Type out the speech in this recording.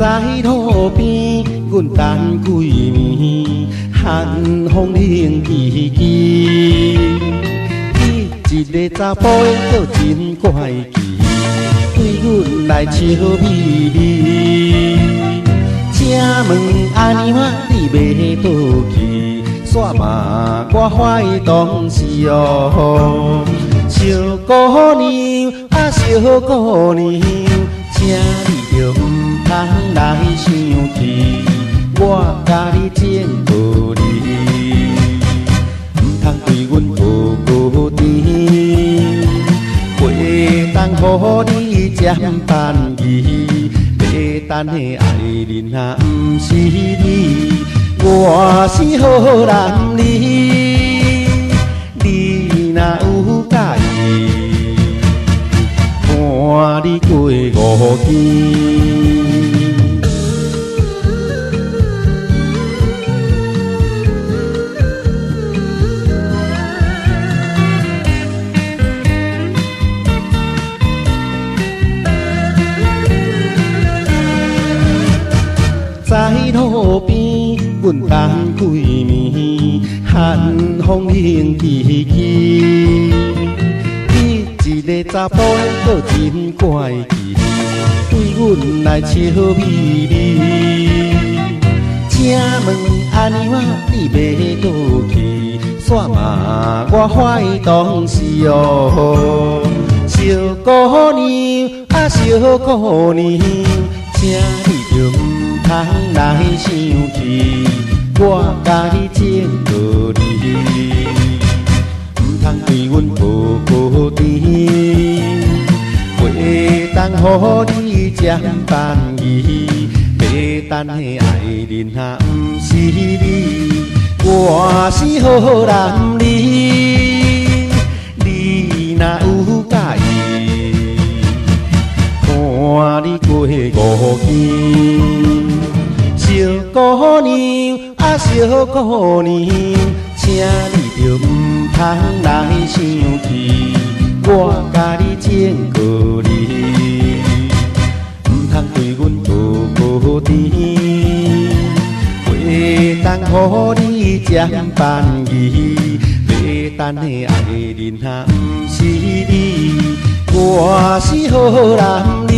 在路边，阮等几暝，寒风冷凄凄。伊一个查甫个真怪奇，对阮来笑眯眯。请问阿娘啊，你要倒去？煞嘛我怀当时哦。小姑娘啊，小姑娘，请你着唔通来生气，我甲你种道理，唔通对阮孤孤甜，袂当予你占便宜，要等的爱人啊，唔是你，我是好男儿，你若有介意，看你过五更。在路边，阮等几暝，寒风冷凄凄。伊一个查甫个真怪奇，对阮来笑眯眯。请问阿娘啊，你要倒去？煞嘛我怀当时哦。小姑娘啊，小姑娘，请你着唔通来生气，我甲你种道理，唔通对阮孤孤甜，袂当予你占便宜，要等的爱人啊，唔是你，我是好男儿，你若有介意，看你过五更。小姑娘啊，小姑娘，请你着唔通来生气，我甲你种道理，唔通对阮孤孤甜，袂当予你占便宜，要等的爱人啊，唔是你，我是好男儿。